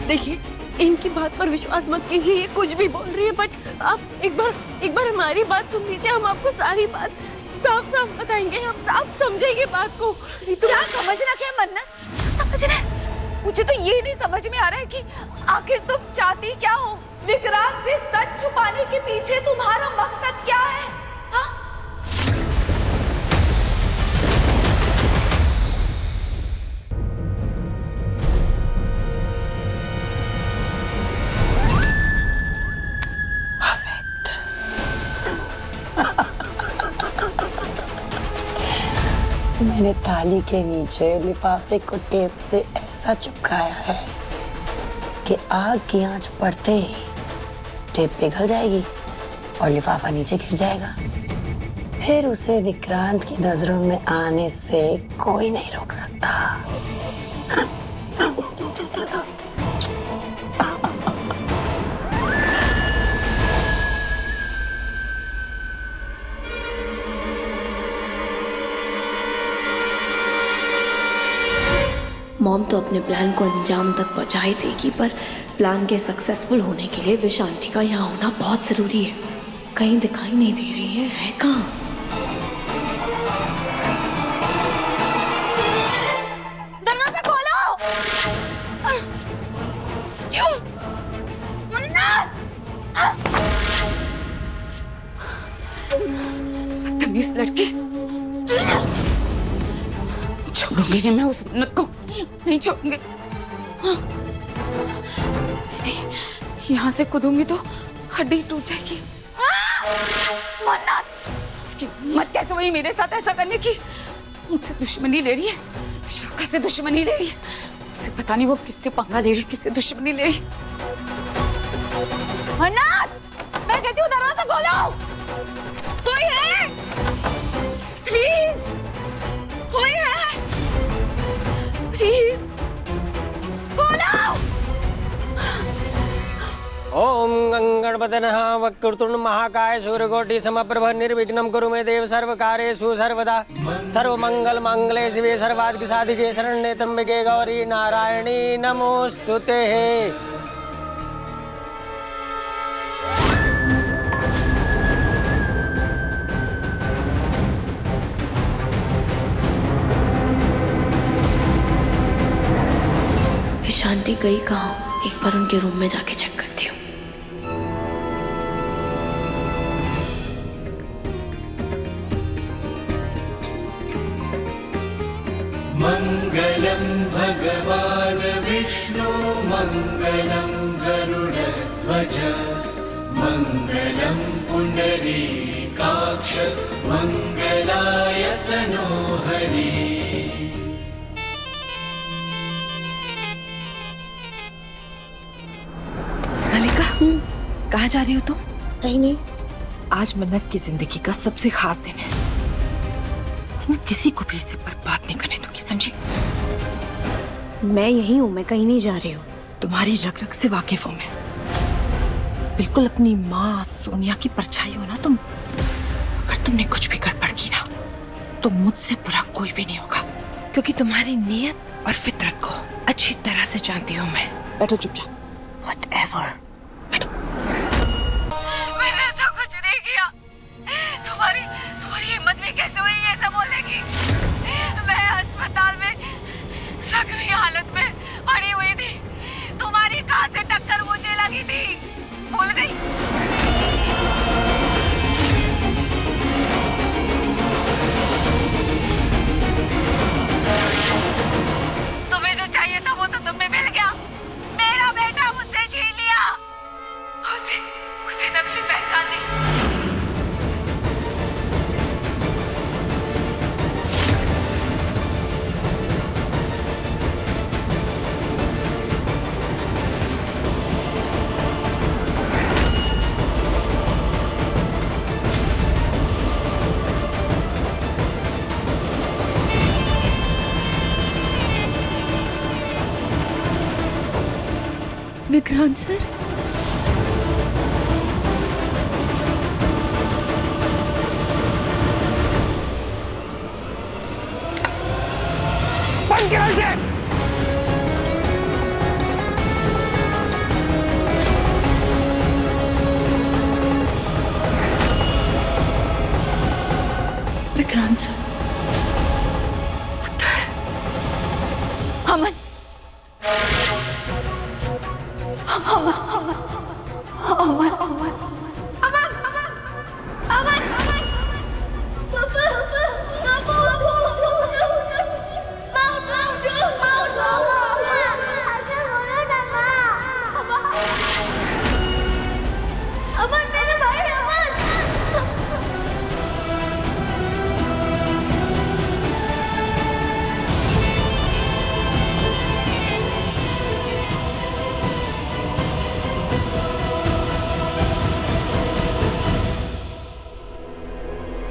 देखिए, इनकी बात पर विश्वास मत कीजिए, ये कुछ भी बोल रही है, बट आप एक बार हमारी बात सुन लीजिए। हम आपको सारी बात साफ साफ बताएंगे, हम साफ समझेंगे बात को। क्या समझना क्या मन्नत, समझना है? मुझे तो ये नहीं समझ में आ रहा है कि आखिर तुम चाहती क्या हो? विक्रांत से सच छुपाने के पीछे तुम्हारा मकसद क्या है? हाँ? मैंने ताली के नीचे लिफाफे को टेप से ऐसा चिपकाया है कि आग की आंच पड़ते ही टेप पिघल जाएगी और लिफाफा नीचे गिर जाएगा। फिर उसे विक्रांत की नजरों में आने से कोई नहीं रोक सकता। मॉम तो अपने प्लान को अंजाम तक पहुंचा ही देगी, पर प्लान के सक्सेसफुल होने के लिए विशांति का यहाँ होना बहुत जरूरी है। कहीं दिखाई नहीं दे रही है कहाँ? दरवाजा खोलो! क्यों? मन्नत! बदतमीज लड़की! छोड़ूंगी नहीं मैं उस मन्नत को, नहीं छोड़ूंगी। यहाँ से कूदूंगी तो हड्डी टूट जाएगी। मन्नत, उसकी हिम्मत कैसे हुई मेरे साथ ऐसा करने की? मुझसे दुश्मनी ले रही है, विशाखा से दुश्मनी ले रही है। उसे पता नहीं वो किससे पंगा ले रही, किससे दुश्मनी ले रही। मन्नत, मैं कहती हूँ दरवाजा खोलो। कोई है? प्लीज, कोई है? प्लीज खोलो। ओम गंगणपते नमः वक्रतुंड महाकाय सूर्यकोटि समप्रभ निर्विघ्नं कुरु मे देव सर्वकार्येषु सर्वदा सर्वमंगल मंगले शिवे सर्वार्थ साधिके शरण्ये त्र्यंबके गौरी नारायणी नमोस्तुते। विशांति गई कहाँ? एक बार उनके रूम में जाके चेक करती हूँ। मंगलम भगवान विष्णु मंगलम गरुड़ध्वज मंगलम पुंडरीकाक्ष मंगलाय तनोहरि। कहाँ जा रही हो तुम? कहीं नहीं। आज मन्नत की जिंदगी का सबसे खास दिन है और मैं किसी को भी इससे बर्बाद नहीं करने दूंगी, समझी? मैं यही हूँ, मैं कहीं नहीं जा रही हूँ। तुम्हारी रग रग से वाकिफ हूँ मैं। बिल्कुल अपनी माँ सोनिया की परछाई हो ना तुम। अगर तुमने कुछ भी गड़बड़ की ना तो मुझसे बुरा कोई भी नहीं होगा, क्योंकि तुम्हारी नीयत और फितरत को अच्छी तरह से जानती हूँ मैं। बैठो चुपचाप। Whatever. बैठो। मैंने ऐसा कुछ नहीं किया। तुम्हारी हिम्मत भी कैसे हुई ये सब बोलने की? मैं अस्पताल में जख्मी हालत में पड़ी हुई थी। तुम्हारी कहाँ से टक्कर मुझे लगी थी? भूल गई? तुम्हें जो चाहिए था वो तो तुम्हें मिल गया। मेरा बेटा मुझसे छीन लिया। उसे नकली पहचान दी। विक्रांत सर, बंद करो इसे।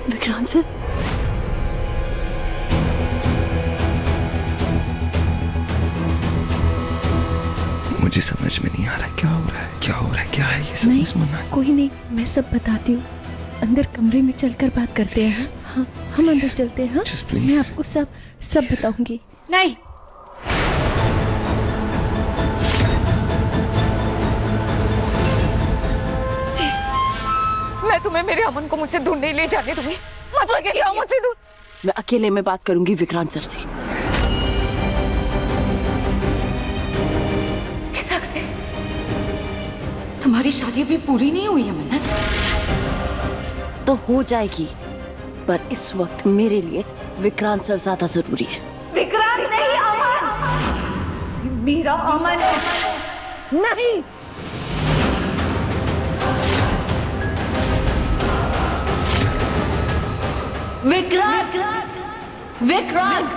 विक्रांत सर, मुझे समझ में नहीं आ रहा क्या हो रहा है, क्या हो रहा है, क्या है ये सब? नहीं, मना कोई नहीं, मैं सब बताती हूँ। अंदर कमरे में चलकर बात करते हैं। हाँ, हम अंदर चलते हैं। हाँ, Just please. मैं आपको सब बताऊंगी। नहीं, मैं तुम्हें मेरे अमन को मुझसे दूर नहीं ले जाने दूंगी। मत लेके जाओ मुझसे दूर। मैं अकेले में बात करूंगी विक्रांत सर से। किस हक से? तुम्हारी शादी अभी पूरी नहीं हुई है मन्नत। तो हो जाएगी, पर इस वक्त मेरे लिए विक्रांत सर ज्यादा जरूरी है। विक्रांत नहीं, अमन। मेरा अमन नहीं। विक्रांत, विक्रांत,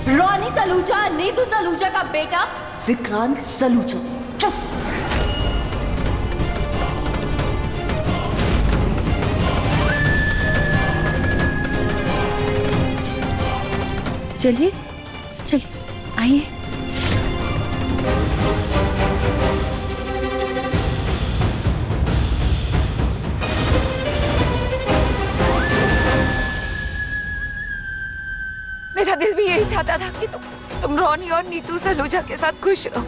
रोनी सलूजा, नीतू सलूजा का बेटा विक्रांत सलूजा। चुप। चलिए, आइए। मेरा दिल भी यही चाहता था कि तुम रोनी और नीतू सलूजा के साथ खुश रहो।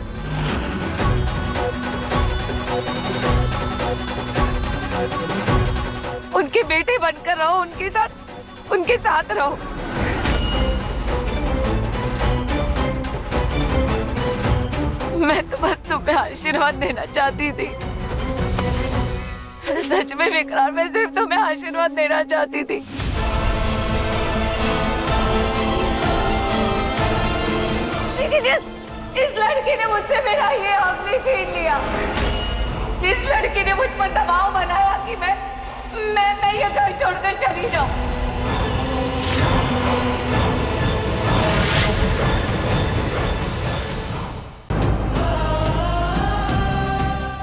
उनके बेटे बनकर रहो, उनके साथ रहो। मैं तो बस तुम्हें आशीर्वाद देना चाहती थी। सच में विक्रांत, मैं सिर्फ तुम्हें आशीर्वाद देना चाहती थी। लेकिन इस लड़की ने मुझसे मेरा ये हक नहीं छीन लिया। इस लड़की ने मुझ पर दबाव बनाया कि मैं ये घर छोड़कर चली जाऊं।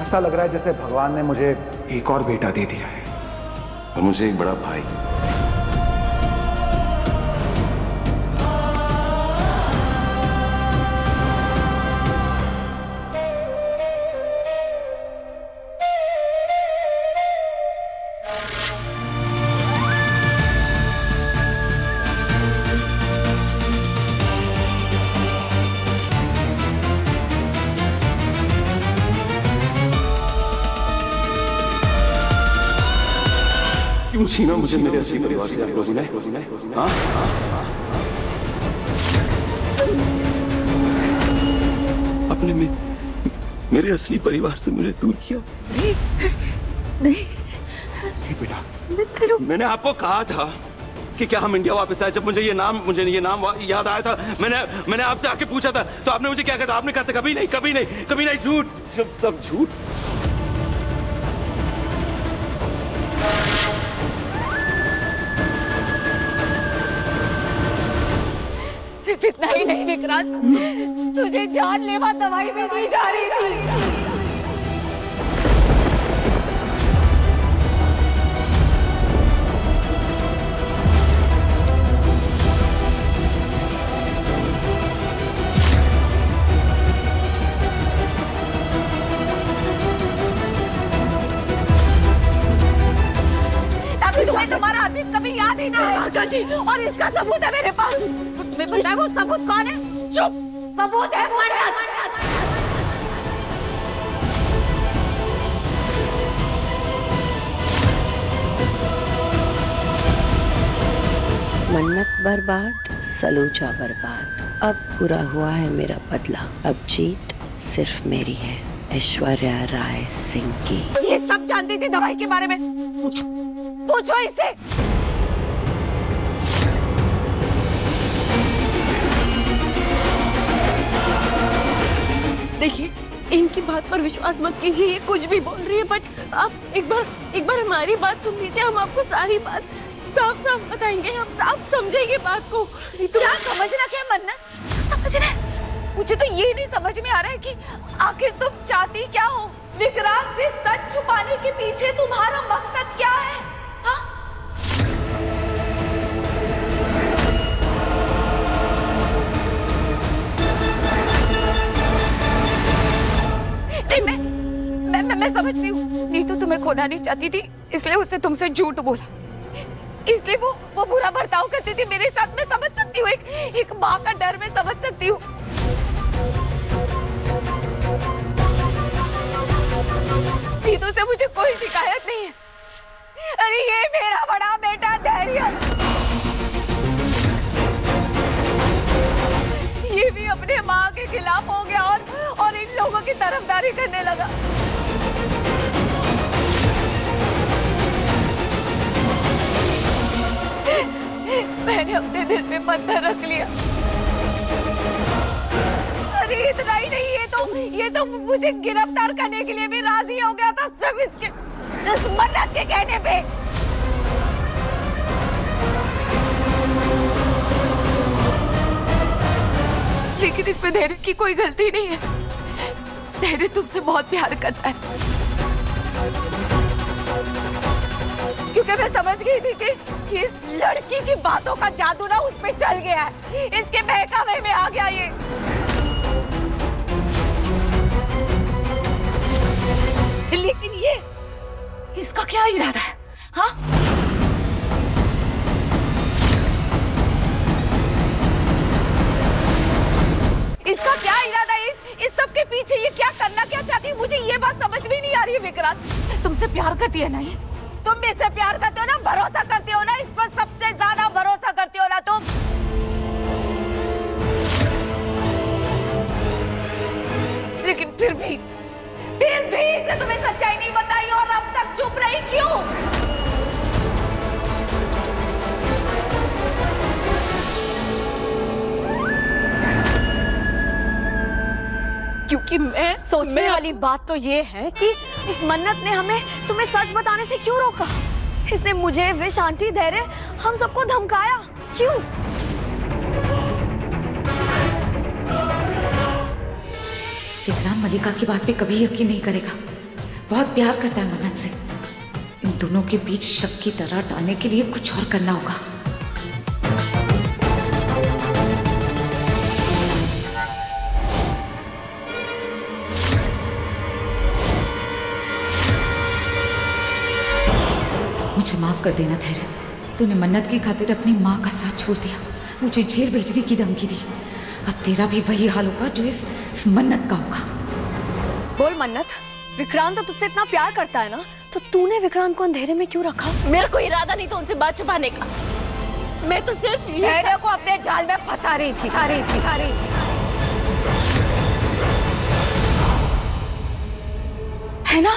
ऐसा लग रहा है जैसे भगवान ने मुझे एक और बेटा दे दिया है और मुझे एक बड़ा भाई। क्यों छीना मुझे मेरे असली परिवार से आप लोगों ने? हाँ? अपने में मेरे असली परिवार से मुझे दूर किया। नहीं बेटा, मैंने आपको कहा था कि क्या हम इंडिया वापस आए। जब मुझे ये नाम याद आया था, मैंने आपसे आके पूछा था, तो आपने मुझे क्या कहा था? आपने कहा था कभी नहीं, झूठ, सब झूठ। सिर्फ इतना ही नहीं विक्रांत, तुझे जानलेवा दवाई भी दी जा रही थी। ताकि तुम्हें तुम्हारा अतीत कभी याद ही ना आए। और इसका सबूत है मेरे पास। तुम्हें पता है वो सबूत कौन है? चुप। सबूत है मन्नत बर्बाद सलूचा बर्बाद। अब पूरा हुआ है मेरा बदला। अब जीत सिर्फ मेरी है, ऐश्वर्या राय सिंह की। ये सब जानती थी दवाई के बारे में? पूछो इसे। देखिए, इनकी बात पर विश्वास मत कीजिए, ये कुछ भी बोल रही है, बट आप एक बार हमारी बात सुन लीजिए। हम आपको सारी बात साफ साफ बताएंगे, हम साफ समझेंगे बात को। क्या समझना क्या है मन्नत? समझ रहे? मुझे तो ये नहीं समझ में आ रहा है कि आखिर तुम चाहती क्या हो? विक्रांत से सच छुपाने के पीछे तुम्हारा मकसद क्या है? हाँ? नहीं, मैं समझती हूँ। नीतू तुम्हें खोना नहीं चाहती थी, इसलिए उससे तुमसे झूठ बोला, इसलिए वो बुरा बर्ताव करती थी मेरे साथ। मैं समझ सकती हूँ, एक माँ का डर मैं समझ सकती हूँ। नीतू से मुझे कोई शिकायत नहीं है। अरे ये मेरा बड़ा बेटा धैर्य, ये भी अपने माँ के खिलाफ हो गया और इन लोगों की तरफदारी करने लगा। मैंने अपने दिल में पत्थर रख लिया। अरे इतना ही नहीं, ये तो मुझे गिरफ्तार करने के लिए भी राजी हो गया था, सब इसके इस मन्नत के कहने पे। लेकिन इसमें धैर्य की कोई गलती नहीं है। धैर्य तुमसे बहुत प्यार करता है, क्योंकि मैं समझ गई थी कि इस लड़की की बातों का जादू ना उस पे चल गया है, इसके बहकावे में आ गया ये। लेकिन ये इसका क्या इरादा है? हाँ? इसका क्या इरादा है? इस सब के पीछे ये क्या करना क्या चाहती है? मुझे ये बात समझ में नहीं आ रही है। विक्रांत तुमसे प्यार करती है ना ये? तुम मुझसे प्यार करते हो ना, भरोसा करते हो ना, इस पर सबसे ज्यादा भरोसा करते हो ना तुम। लेकिन फिर भी इसे तुम्हें सच्चाई नहीं बताई और अब तक चुप रही क्यों? क्योंकि मैं सोचने वाली बात तो ये है कि इस मन्नत ने हमें तुम्हें सच बताने से क्यों रोका? इसने मुझे, विश, आंटी, धैर्य, हम सबको धमकाया क्यों? विक्रांत मल्लिका की बात पे कभी यकीन नहीं करेगा। बहुत प्यार करता है मन्नत से। इन दोनों के बीच शक की तरह डालने के लिए कुछ और करना होगा। मुझे माफ कर देना धैर्य, तूने मन्नत की खातिर अपनी माँ का साथ छोड़ दिया, मुझे जेल भेजने की धमकी दी। अब तेरा भी वही हाल होगा जो इस मन्नत का होगा। बोल मन्नत, विक्रांत तो तुझसे इतना प्यार करता है ना, तो तूने विक्रांत को अंधेरे में क्यों रखा? मेरा कोई इरादा नहीं था उनसे बात छुपाने का। मैं तो सिर्फ धैर्य को अपने जाल में फंसा रही थी। है ना?